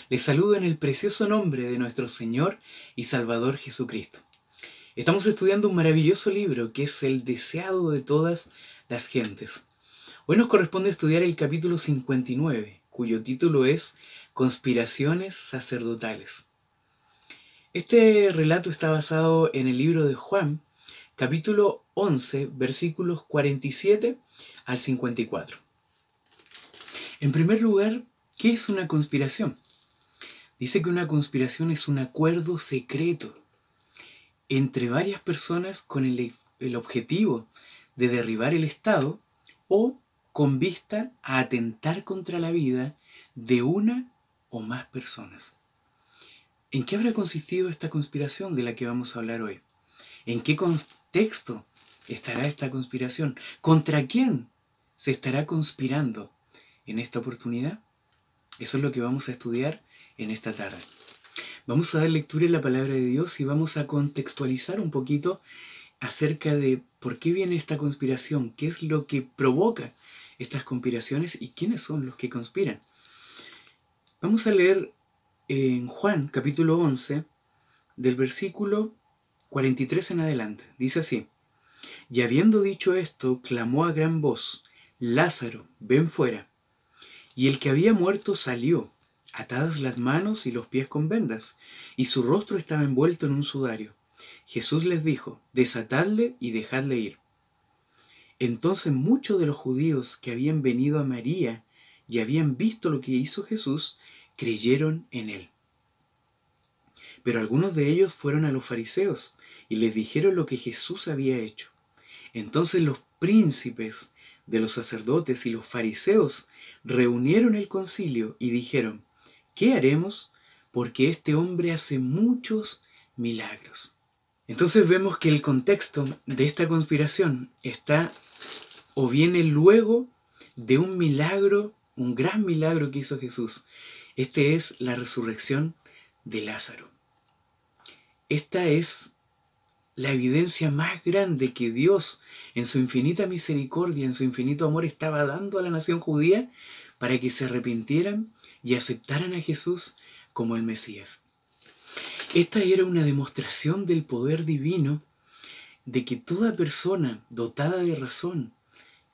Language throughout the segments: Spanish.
Les saludo en el precioso nombre de nuestro Señor y Salvador Jesucristo. Estamos estudiando un maravilloso libro que es el deseado de todas las gentes. Hoy nos corresponde estudiar el capítulo 59, cuyo título es Conspiraciones sacerdotales. Este relato está basado en el libro de Juan, capítulo 11, versículos 47 al 54. En primer lugar, ¿qué es una conspiración? Dice que una conspiración es un acuerdo secreto entre varias personas con el objetivo de derribar el Estado o con vista a atentar contra la vida de una o más personas. ¿En qué habrá consistido esta conspiración de la que vamos a hablar hoy? ¿En qué contexto estará esta conspiración? ¿Contra quién se estará conspirando en esta oportunidad? Eso es lo que vamos a estudiar en esta tarde. Vamos a dar lectura en la palabra de Dios y vamos a contextualizar un poquito acerca de por qué viene esta conspiración, qué es lo que provoca estas conspiraciones y quiénes son los que conspiran. Vamos a leer en Juan capítulo 11 del versículo 43 en adelante. Dice así: Y habiendo dicho esto, clamó a gran voz: Lázaro, ven fuera. Y el que había muerto salió, atadas las manos y los pies con vendas, y su rostro estaba envuelto en un sudario. Jesús les dijo: Desatadle y dejadle ir. Entonces muchos de los judíos que habían venido a María y habían visto lo que hizo Jesús, creyeron en él. Pero algunos de ellos fueron a los fariseos y les dijeron lo que Jesús había hecho. Entonces los príncipes de los sacerdotes y los fariseos reunieron el concilio y dijeron: ¿Qué haremos? Porque este hombre hace muchos milagros. Entonces vemos que el contexto de esta conspiración está o viene luego de un milagro, un gran milagro que hizo Jesús. Este es la resurrección de Lázaro. Esta es la evidencia más grande que Dios, en su infinita misericordia, en su infinito amor, estaba dando a la nación judía para que se arrepintieran y aceptaran a Jesús como el Mesías. Esta era una demostración del poder divino de que toda persona dotada de razón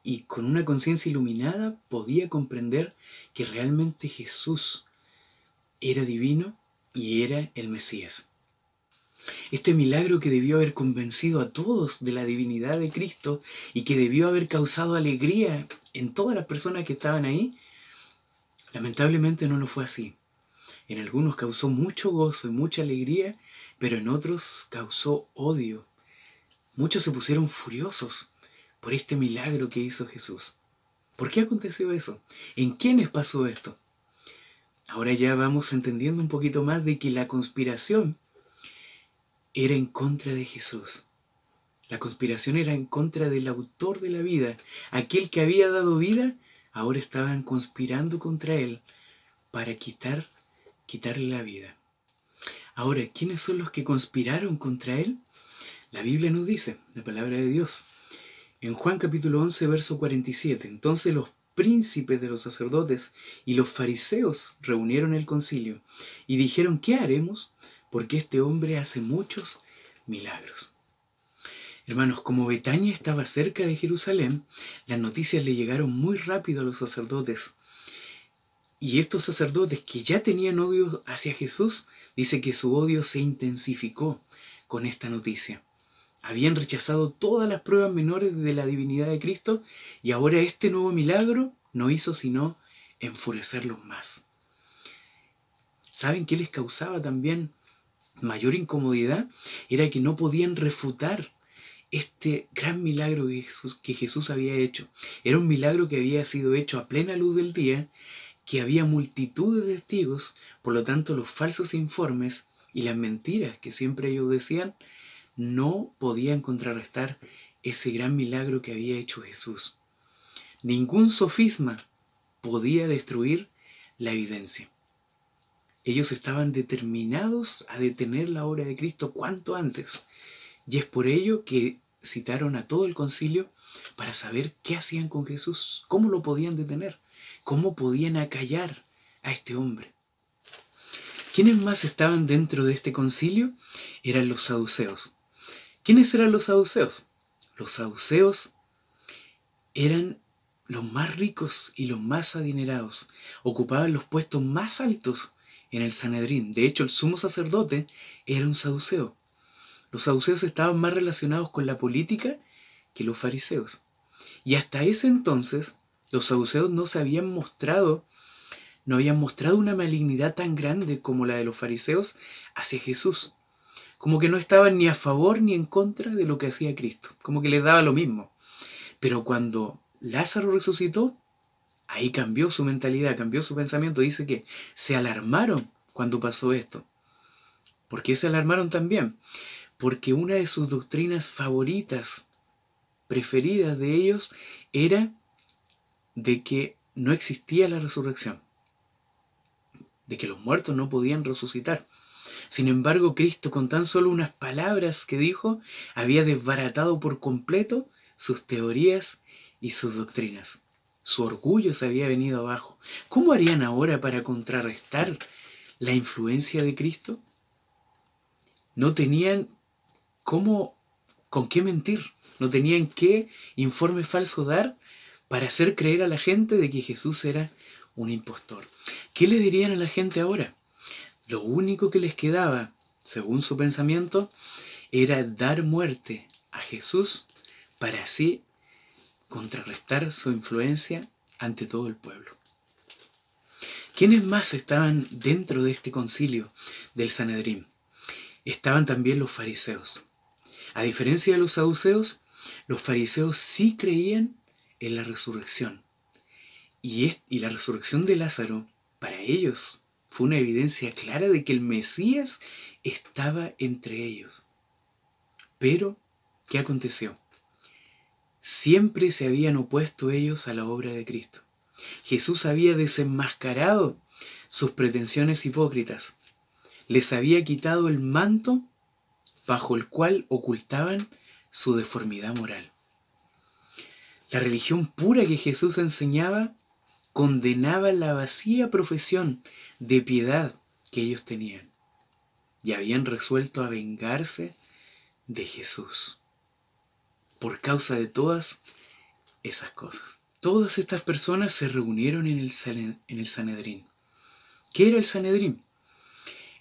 y con una conciencia iluminada podía comprender que realmente Jesús era divino y era el Mesías. Este milagro que debió haber convencido a todos de la divinidad de Cristo y que debió haber causado alegría en todas las personas que estaban ahí, lamentablemente no lo fue así. En algunos causó mucho gozo y mucha alegría, pero en otros causó odio. Muchos se pusieron furiosos por este milagro que hizo Jesús. ¿Por qué aconteció eso? ¿En quiénes pasó esto? Ahora ya vamos entendiendo un poquito más de que la conspiración era en contra de Jesús. La conspiración era en contra del autor de la vida. Aquel que había dado vida, ahora estaban conspirando contra él para quitarle la vida. Ahora, ¿quiénes son los que conspiraron contra él? La Biblia nos dice, la palabra de Dios, en Juan capítulo 11, verso 47, entonces los príncipes de los sacerdotes y los fariseos reunieron el concilio y dijeron: ¿Qué haremos? Porque este hombre hace muchos milagros. Hermanos, como Betania estaba cerca de Jerusalén, las noticias le llegaron muy rápido a los sacerdotes. Y estos sacerdotes que ya tenían odio hacia Jesús, dice que su odio se intensificó con esta noticia. Habían rechazado todas las pruebas menores de la divinidad de Cristo y ahora este nuevo milagro no hizo sino enfurecerlos más. ¿Saben qué les causaba también mayor incomodidad? Era que no podían refutar este gran milagro que Jesús había hecho. Era un milagro que había sido hecho a plena luz del día, que había multitud de testigos, por lo tanto los falsos informes y las mentiras que siempre ellos decían no podían contrarrestar ese gran milagro que había hecho Jesús. Ningún sofisma podía destruir la evidencia. Ellos estaban determinados a detener la obra de Cristo cuanto antes. Y es por ello que citaron a todo el concilio para saber qué hacían con Jesús, cómo lo podían detener, cómo podían acallar a este hombre. ¿Quiénes más estaban dentro de este concilio? Eran los saduceos. ¿Quiénes eran los saduceos? Los saduceos eran los más ricos y los más adinerados. Ocupaban los puestos más altos en el Sanedrín. De hecho, el sumo sacerdote era un saduceo. Los saduceos estaban más relacionados con la política que los fariseos. Y hasta ese entonces, los saduceos no habían mostrado una malignidad tan grande como la de los fariseos hacia Jesús. Como que no estaban ni a favor ni en contra de lo que hacía Cristo. Como que les daba lo mismo. Pero cuando Lázaro resucitó, ahí cambió su mentalidad, cambió su pensamiento. Dice que se alarmaron cuando pasó esto. ¿Por qué se alarmaron también? Porque una de sus doctrinas favoritas, preferidas de ellos, era de que no existía la resurrección, de que los muertos no podían resucitar. Sin embargo, Cristo, con tan solo unas palabras que dijo, había desbaratado por completo sus teorías y sus doctrinas. Su orgullo se había venido abajo. ¿Cómo harían ahora para contrarrestar la influencia de Cristo? No tenían con qué mentir, no tenían qué informe falso dar para hacer creer a la gente de que Jesús era un impostor. ¿Qué le dirían a la gente ahora? Lo único que les quedaba, según su pensamiento, era dar muerte a Jesús para así contrarrestar su influencia ante todo el pueblo. ¿Quiénes más estaban dentro de este concilio del Sanedrín? Estaban también los fariseos. A diferencia de los saduceos, los fariseos sí creían en la resurrección. Y la resurrección de Lázaro, para ellos, fue una evidencia clara de que el Mesías estaba entre ellos. Pero, ¿qué aconteció? Siempre se habían opuesto ellos a la obra de Cristo. Jesús había desenmascarado sus pretensiones hipócritas. Les había quitado el manto bajo el cual ocultaban su deformidad moral. La religión pura que Jesús enseñaba condenaba la vacía profesión de piedad que ellos tenían y habían resuelto a vengarse de Jesús por causa de todas esas cosas. Todas estas personas se reunieron en el Sanedrín. ¿Qué era el Sanedrín?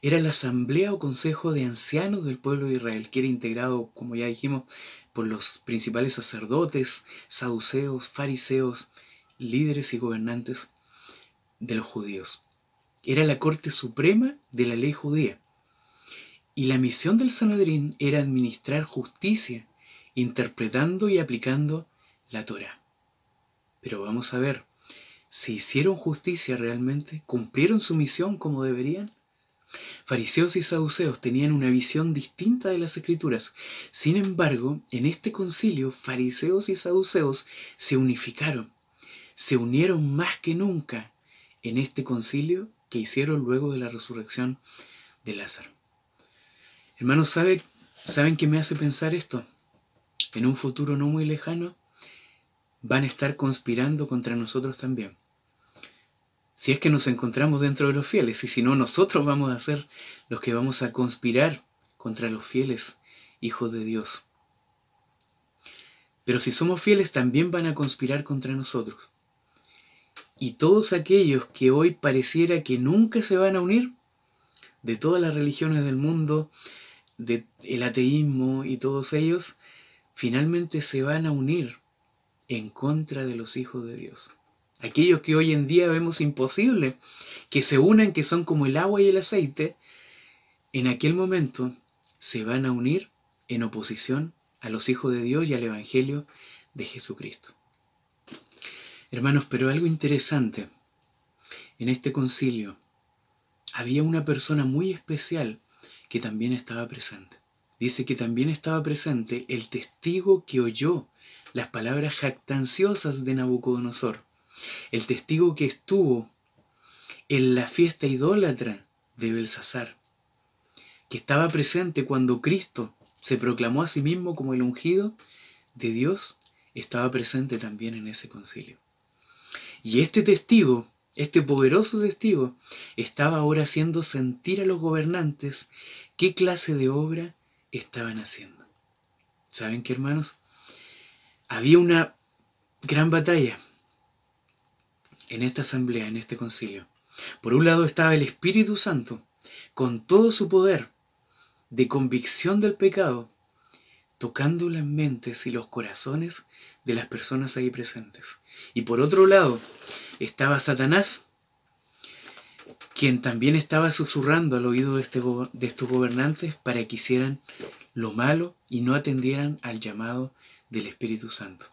Era la asamblea o consejo de ancianos del pueblo de Israel, que era integrado, como ya dijimos, por los principales sacerdotes, saduceos, fariseos, líderes y gobernantes de los judíos. Era la corte suprema de la ley judía. Y la misión del Sanedrín era administrar justicia, interpretando y aplicando la Torá. Pero vamos a ver, ¿se hicieron justicia realmente? ¿Cumplieron su misión como deberían? Fariseos y saduceos tenían una visión distinta de las Escrituras. Sin embargo, en este concilio, fariseos y saduceos se unificaron, se unieron más que nunca en este concilio que hicieron luego de la resurrección de Lázaro. Hermanos, ¿saben qué me hace pensar esto? En un futuro no muy lejano, van a estar conspirando contra nosotros también. Si es que nos encontramos dentro de los fieles, y si no, nosotros vamos a ser los que vamos a conspirar contra los fieles hijos de Dios. Pero si somos fieles, también van a conspirar contra nosotros. Y todos aquellos que hoy pareciera que nunca se van a unir, de todas las religiones del mundo, del ateísmo y todos ellos, finalmente se van a unir en contra de los hijos de Dios. Aquellos que hoy en día vemos imposible que se unan, que son como el agua y el aceite, en aquel momento se van a unir en oposición a los hijos de Dios y al Evangelio de Jesucristo. Hermanos, pero algo interesante, en este concilio había una persona muy especial que también estaba presente. Dice que también estaba presente el testigo que oyó las palabras jactanciosas de Nabucodonosor. El testigo que estuvo en la fiesta idólatra de Belsasar, que estaba presente cuando Cristo se proclamó a sí mismo como el ungido de Dios, estaba presente también en ese concilio. Y este testigo este poderoso testigo, estaba ahora haciendo sentir a los gobernantes qué clase de obra estaban haciendo. ¿Saben qué, hermanos? Había una gran batalla en esta asamblea, en este concilio. Por un lado estaba el Espíritu Santo, con todo su poder de convicción del pecado, tocando las mentes y los corazones de las personas ahí presentes. Y por otro lado estaba Satanás, quien también estaba susurrando al oído de estos gobernantes para que hicieran lo malo y no atendieran al llamado del Espíritu Santo.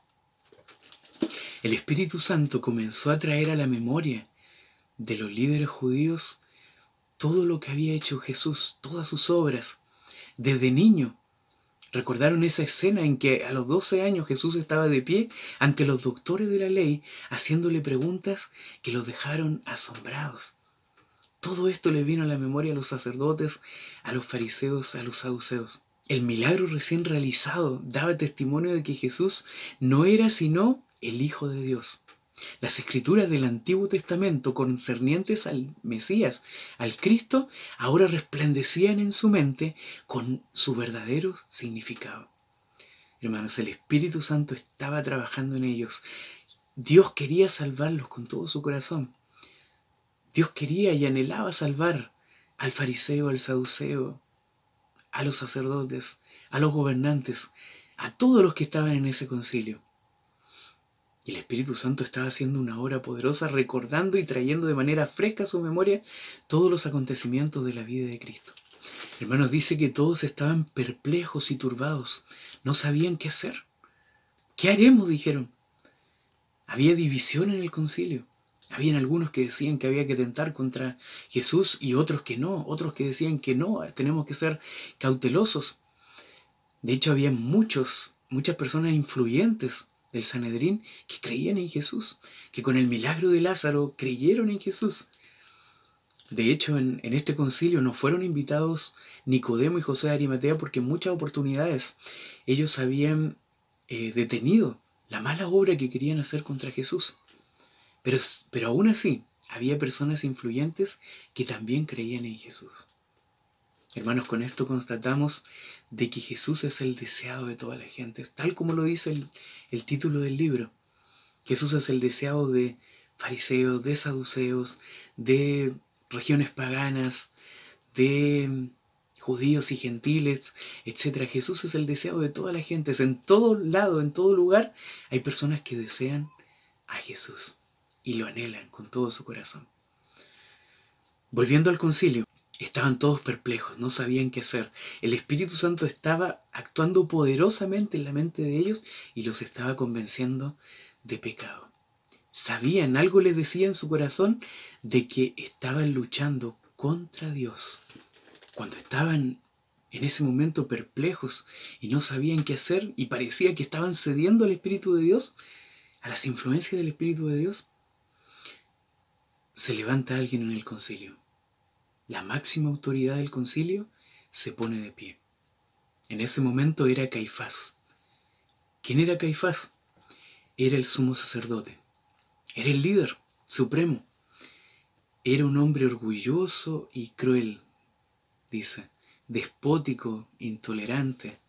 El Espíritu Santo comenzó a traer a la memoria de los líderes judíos todo lo que había hecho Jesús, todas sus obras, desde niño. Recordaron esa escena en que a los 12 años Jesús estaba de pie ante los doctores de la ley, haciéndole preguntas que los dejaron asombrados. Todo esto le vino a la memoria a los sacerdotes, a los fariseos, a los saduceos. El milagro recién realizado daba testimonio de que Jesús no era sino el Hijo de Dios. Las escrituras del Antiguo Testamento concernientes al Mesías, al Cristo, ahora resplandecían en su mente con su verdadero significado. Hermanos, el Espíritu Santo estaba trabajando en ellos. Dios quería salvarlos con todo su corazón. Dios quería y anhelaba salvar al fariseo, al saduceo, a los sacerdotes, a los gobernantes, a todos los que estaban en ese concilio. Y el Espíritu Santo estaba haciendo una obra poderosa, recordando y trayendo de manera fresca a su memoria todos los acontecimientos de la vida de Cristo. Hermanos, dice que todos estaban perplejos y turbados, no sabían qué hacer. ¿Qué haremos?, dijeron. Había división en el concilio. Habían algunos que decían que había que atentar contra Jesús y otros que no, otros que decían que no, tenemos que ser cautelosos. De hecho, había muchas personas influyentes del Sanedrín que creían en Jesús, que con el milagro de Lázaro creyeron en Jesús. De hecho, en este concilio no fueron invitados Nicodemo y José de Arimatea porque en muchas oportunidades ellos habían detenido la mala obra que querían hacer contra Jesús. Pero aún así, había personas influyentes que también creían en Jesús. Hermanos, con esto constatamos de que Jesús es el deseado de toda la gente, tal como lo dice el título del libro. Jesús es el deseado de fariseos, de saduceos, de regiones paganas, de judíos y gentiles, etc. Jesús es el deseado de toda la gente. En todo lado, en todo lugar, hay personas que desean a Jesús y lo anhelan con todo su corazón. Volviendo al concilio, estaban todos perplejos, no sabían qué hacer. El Espíritu Santo estaba actuando poderosamente en la mente de ellos y los estaba convenciendo de pecado. Sabían, algo les decía en su corazón de que estaban luchando contra Dios. Cuando estaban en ese momento perplejos y no sabían qué hacer y parecía que estaban cediendo al Espíritu de Dios, a las influencias del Espíritu de Dios, se levanta alguien en el concilio. La máxima autoridad del concilio se pone de pie. En ese momento era Caifás. ¿Quién era Caifás? Era el sumo sacerdote. Era el líder supremo. Era un hombre orgulloso y cruel, dice, despótico, intolerante.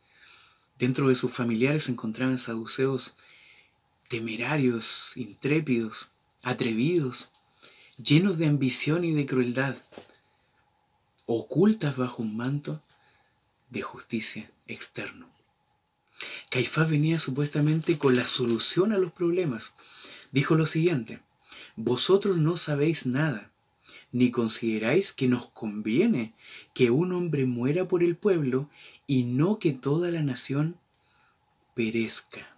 Dentro de sus familiares se encontraban saduceos temerarios, intrépidos, atrevidos, llenos de ambición y de crueldad, ocultas bajo un manto de justicia externo. Caifás venía supuestamente con la solución a los problemas. Dijo lo siguiente: vosotros no sabéis nada, ni consideráis que nos conviene que un hombre muera por el pueblo y no que toda la nación perezca.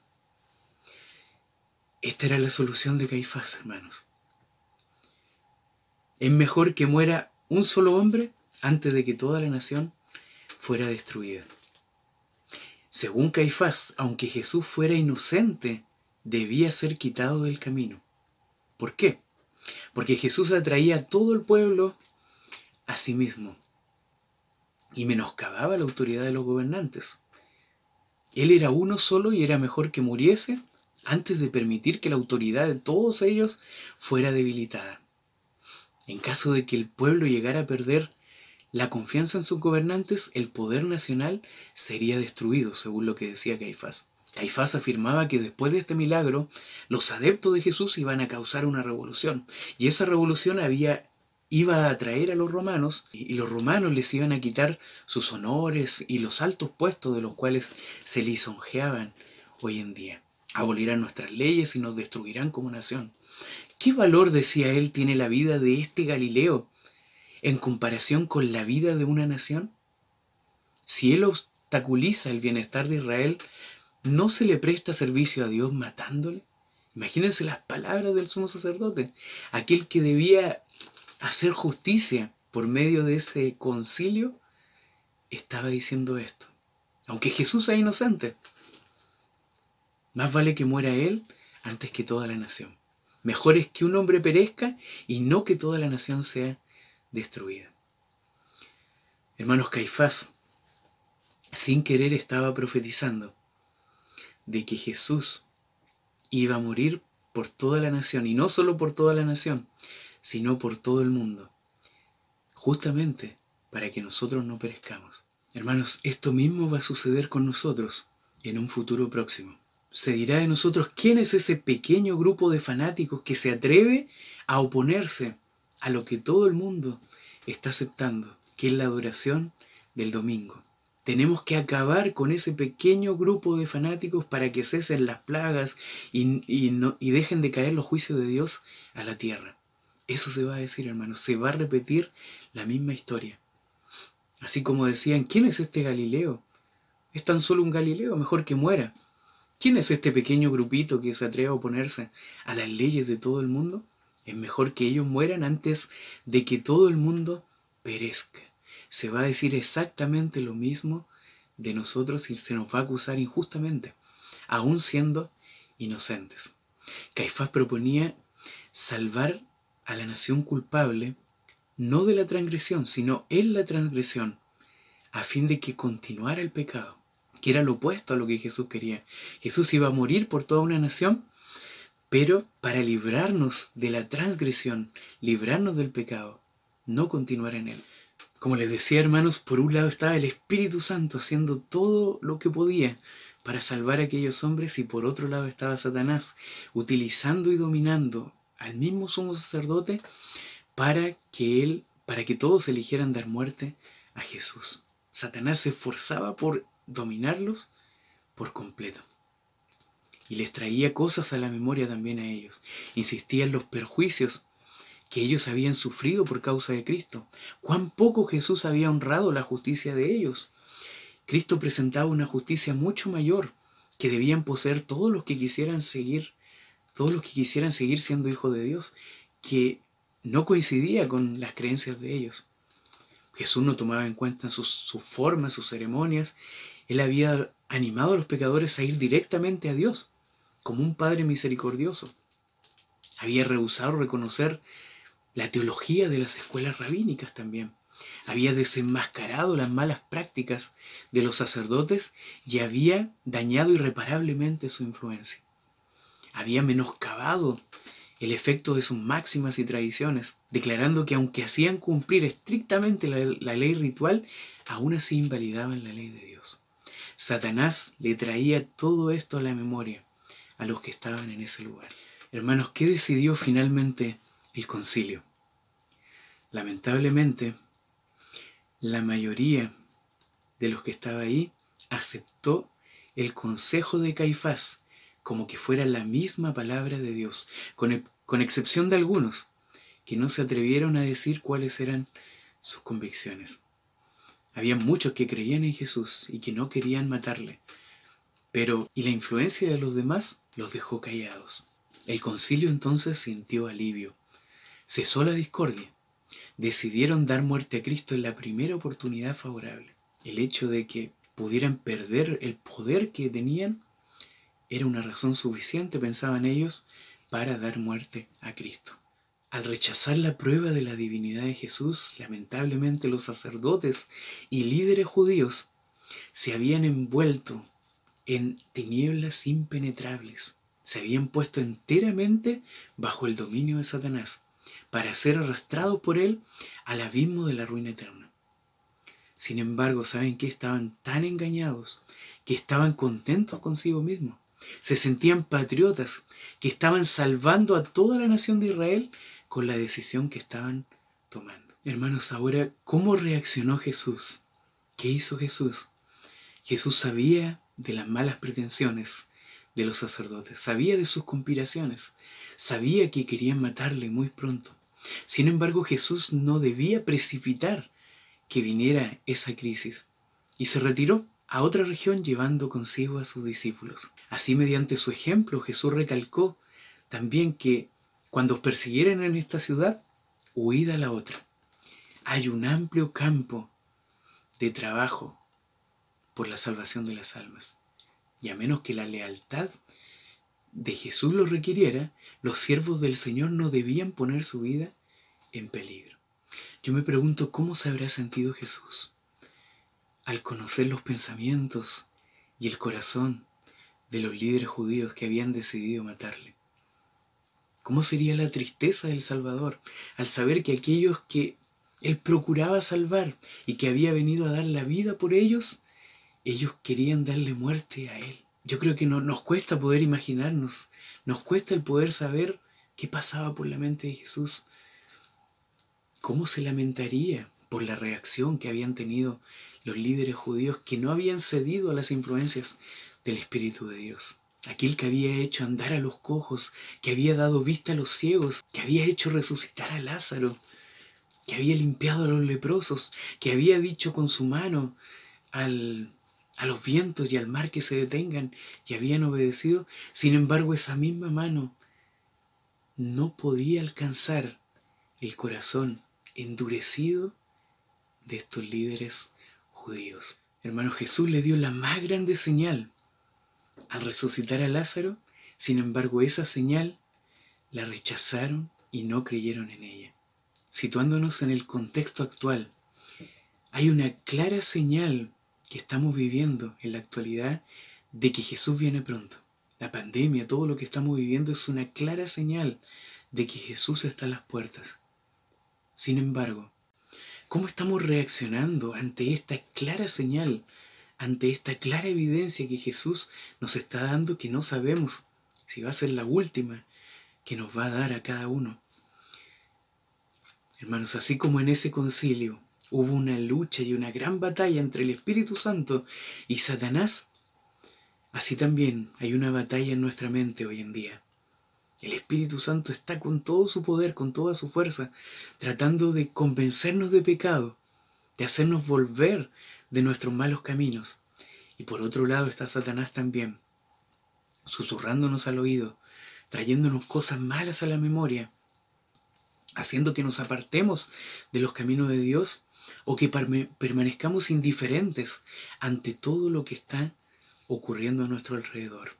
Esta era la solución de Caifás, hermanos. Es mejor que muera un solo hombre antes de que toda la nación fuera destruida. Según Caifás, aunque Jesús fuera inocente, debía ser quitado del camino. ¿Por qué? Porque Jesús atraía a todo el pueblo a sí mismo y menoscababa la autoridad de los gobernantes. Él era uno solo y era mejor que muriese antes de permitir que la autoridad de todos ellos fuera debilitada. En caso de que el pueblo llegara a perder la confianza en sus gobernantes, el poder nacional sería destruido, según lo que decía Caifás. Caifás afirmaba que después de este milagro, los adeptos de Jesús iban a causar una revolución. Y esa revolución iba a atraer a los romanos, y los romanos les iban a quitar sus honores y los altos puestos de los cuales se lisonjeaban hoy en día. Abolirán nuestras leyes y nos destruirán como nación. ¿Qué valor, decía él, tiene la vida de este Galileo en comparación con la vida de una nación? Si él obstaculiza el bienestar de Israel, ¿no se le presta servicio a Dios matándole? Imagínense las palabras del sumo sacerdote, aquel que debía hacer justicia por medio de ese concilio, estaba diciendo esto. Aunque Jesús sea inocente, más vale que muera él antes que toda la nación. Mejor es que un hombre perezca y no que toda la nación sea destruida. Hermanos, Caifás, sin querer, estaba profetizando de que Jesús iba a morir por toda la nación, y no solo por toda la nación, sino por todo el mundo, justamente para que nosotros no perezcamos. Hermanos, esto mismo va a suceder con nosotros en un futuro próximo. Se dirá de nosotros quién es ese pequeño grupo de fanáticos que se atreve a oponerse a lo que todo el mundo está aceptando, que es la adoración del domingo. Tenemos que acabar con ese pequeño grupo de fanáticos para que cesen las plagas y dejen de caer los juicios de Dios a la tierra. Eso se va a decir, hermanos, se va a repetir la misma historia. Así como decían, ¿quién es este Galileo? Es tan solo un Galileo, mejor que muera. ¿Quién es este pequeño grupito que se atreve a oponerse a las leyes de todo el mundo? Es mejor que ellos mueran antes de que todo el mundo perezca. Se va a decir exactamente lo mismo de nosotros y se nos va a acusar injustamente, aún siendo inocentes. Caifás proponía salvar a la nación culpable, no de la transgresión, sino en la transgresión, a fin de que continuara el pecado, que era lo opuesto a lo que Jesús quería. Jesús iba a morir por toda una nación, pero para librarnos de la transgresión, librarnos del pecado, no continuar en él. Como les decía, hermanos, por un lado estaba el Espíritu Santo haciendo todo lo que podía para salvar a aquellos hombres, y por otro lado estaba Satanás utilizando y dominando al mismo sumo sacerdote para que todos eligieran dar muerte a Jesús. Satanás se esforzaba por dominarlos por completo. Y les traía cosas a la memoria también a ellos. Insistía en los perjuicios que ellos habían sufrido por causa de Cristo. Cuán poco Jesús había honrado la justicia de ellos. Cristo presentaba una justicia mucho mayor que debían poseer todos los que quisieran seguir siendo hijos de Dios, que no coincidía con las creencias de ellos. Jesús no tomaba en cuenta sus formas, sus ceremonias. Él había animado a los pecadores a ir directamente a Dios, como un Padre misericordioso. Había rehusado reconocer la teología de las escuelas rabínicas también. Había desenmascarado las malas prácticas de los sacerdotes y había dañado irreparablemente su influencia. Había menoscabado el efecto de sus máximas y tradiciones, declarando que aunque hacían cumplir estrictamente la ley ritual, aún así invalidaban la ley de Dios. Satanás le traía todo esto a la memoria a los que estaban en ese lugar. Hermanos, ¿qué decidió finalmente el concilio? Lamentablemente, la mayoría de los que estaba ahí aceptó el consejo de Caifás como que fuera la misma palabra de Dios, con excepción de algunos que no se atrevieron a decir cuáles eran sus convicciones. Había muchos que creían en Jesús y que no querían matarle, y la influencia de los demás los dejó callados. El concilio entonces sintió alivio, cesó la discordia, decidieron dar muerte a Cristo en la primera oportunidad favorable. El hecho de que pudieran perder el poder que tenían era una razón suficiente, pensaban ellos, para dar muerte a Cristo. Al rechazar la prueba de la divinidad de Jesús, lamentablemente los sacerdotes y líderes judíos se habían envuelto en tinieblas impenetrables. Se habían puesto enteramente bajo el dominio de Satanás, para ser arrastrados por él al abismo de la ruina eterna. Sin embargo, ¿saben qué? Estaban tan engañados que estaban contentos consigo mismos. Se sentían patriotas, que estaban salvando a toda la nación de Israel con la decisión que estaban tomando. Hermanos, ahora, ¿cómo reaccionó Jesús? ¿Qué hizo Jesús? Jesús sabía de las malas pretensiones de los sacerdotes, sabía de sus conspiraciones, sabía que querían matarle muy pronto. Sin embargo, Jesús no debía precipitar que viniera esa crisis y se retiró a otra región llevando consigo a sus discípulos. Así, mediante su ejemplo, Jesús recalcó también que cuando os persiguieran en esta ciudad, huid a la otra. Hay un amplio campo de trabajo por la salvación de las almas. Y a menos que la lealtad de Jesús lo requiriera, los siervos del Señor no debían poner su vida en peligro. Yo me pregunto cómo se habrá sentido Jesús al conocer los pensamientos y el corazón de los líderes judíos que habían decidido matarle. ¿Cómo sería la tristeza del Salvador al saber que aquellos que él procuraba salvar y que había venido a dar la vida por ellos, ellos querían darle muerte a él? Yo creo que nos cuesta poder imaginarnos, nos cuesta el poder saber qué pasaba por la mente de Jesús. ¿Cómo se lamentaría por la reacción que habían tenido los líderes judíos que no habían cedido a las influencias del Espíritu de Dios? Aquel que había hecho andar a los cojos, que había dado vista a los ciegos, que había hecho resucitar a Lázaro, que había limpiado a los leprosos, que había dicho con su mano a los vientos y al mar que se detengan, y habían obedecido. Sin embargo, esa misma mano no podía alcanzar el corazón endurecido de estos líderes judíos. Hermano, Jesús le dio la más grande señal al resucitar a Lázaro. Sin embargo, esa señal la rechazaron y no creyeron en ella. Situándonos en el contexto actual, hay una clara señal que estamos viviendo en la actualidad de que Jesús viene pronto. La pandemia, todo lo que estamos viviendo es una clara señal de que Jesús está a las puertas. Sin embargo, ¿cómo estamos reaccionando ante esta clara señal, ante esta clara evidencia que Jesús nos está dando, que no sabemos si va a ser la última que nos va a dar a cada uno? Hermanos, así como en ese concilio hubo una lucha y una gran batalla entre el Espíritu Santo y Satanás, así también hay una batalla en nuestra mente hoy en día. El Espíritu Santo está con todo su poder, con toda su fuerza, tratando de convencernos de pecado, de hacernos volver de nuestros malos caminos. Y por otro lado está Satanás también, susurrándonos al oído, trayéndonos cosas malas a la memoria, haciendo que nos apartemos de los caminos de Dios o que permanezcamos indiferentes ante todo lo que está ocurriendo a nuestro alrededor.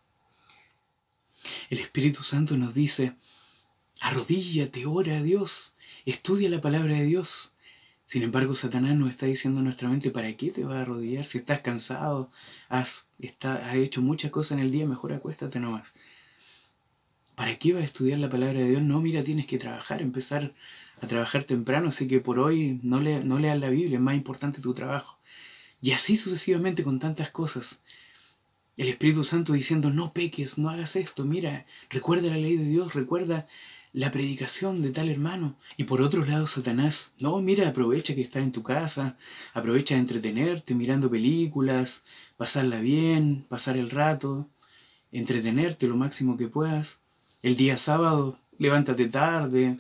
El Espíritu Santo nos dice: arrodíllate, ora a Dios, estudia la palabra de Dios. Sin embargo, Satanás nos está diciendo a nuestra mente: ¿para qué te vas a arrodillar? Si estás cansado, has hecho muchas cosas en el día, mejor acuéstate nomás. ¿Para qué vas a estudiar la palabra de Dios? No, mira, tienes que trabajar, empezar a trabajar temprano, así que por hoy no leas la Biblia, es más importante tu trabajo. Y así sucesivamente con tantas cosas. El Espíritu Santo diciendo: no peques, no hagas esto, mira, recuerda la ley de Dios, recuerda la predicación de tal hermano. Y por otro lado, Satanás: no, mira, aprovecha que estás en tu casa, aprovecha de entretenerte mirando películas, pasarla bien, pasar el rato, entretenerte lo máximo que puedas. El día sábado, levántate tarde,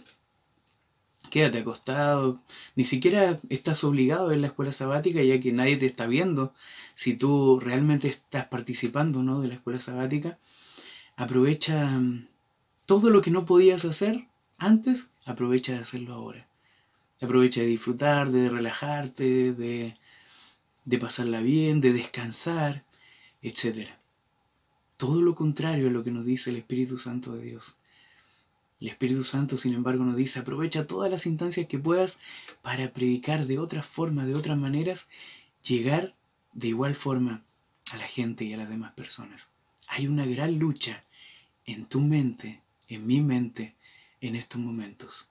quédate acostado. Ni siquiera estás obligado a ver la escuela sabática, ya que nadie te está viendo si tú realmente estás participando, ¿no?, de la escuela sabática. Aprovecha todo lo que no podías hacer antes, aprovecha de hacerlo ahora. Aprovecha de disfrutar, de relajarte, de pasarla bien, de descansar, etc. Todo lo contrario a lo que nos dice el Espíritu Santo de Dios. El Espíritu Santo, sin embargo, nos dice: aprovecha todas las instancias que puedas para predicar de otras formas, de otras maneras, llegar de igual forma a la gente y a las demás personas. Hay una gran lucha en tu mente, en mi mente, en estos momentos.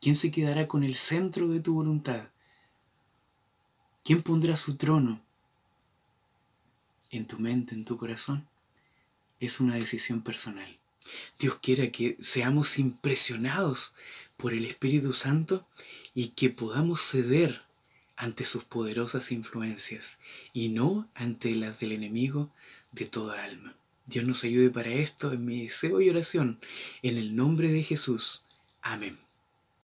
¿Quién se quedará con el centro de tu voluntad? ¿Quién pondrá su trono en tu mente, en tu corazón? Es una decisión personal. Dios quiera que seamos impresionados por el Espíritu Santo y que podamos ceder ante sus poderosas influencias y no ante las del enemigo de toda alma. Dios nos ayude para esto, en mi deseo y oración, en el nombre de Jesús. Amén.